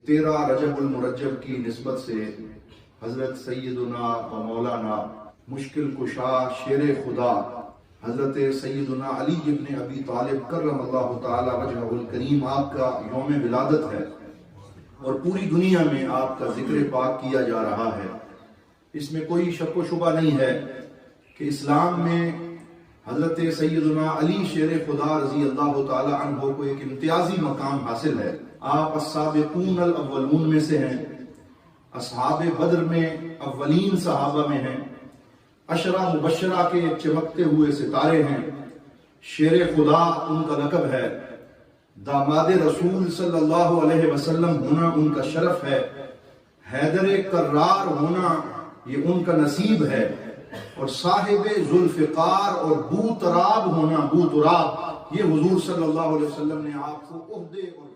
13 रजबुल मुरज्जब की निस्बत से हजरत सैयदुना व मौलाना मुश्किल कुशा शेर खुदा हजरत सैयदुना अली इब्न अबी तालिब कर्रमल्लाहु ताला वजहुल करीम आपका यौम विलादत है और पूरी दुनिया में आपका जिक्र पाक किया जा रहा है। इसमें कोई शक व शुबा नहीं है कि इस्लाम में हजरत सैयदुना अली शेर खुदा रजी अल्लाह ताला अन्हु को एक इम्तियाजी मकाम हासिल है। आप अस्साबिकून अल अव्वलून में से हैं, अस्हाबे बद्र में अव्वलीन सहाबा में हैं, अशरा मुबशरा के चमकते हुए सितारे हैं। शेर खुदा उनका लक़ब है, दामाद रसूल सल्लल्लाहु अलैहि वसल्लम होना उनका शरफ है, हैदर कर्रार होना ये उनका नसीब है और साहिबे जुल्फ़िकार और बूतराब होना बूतराब ये हुजूर सल्लल्लाहु अलैहि वसल्लम ने आपको ओहदे और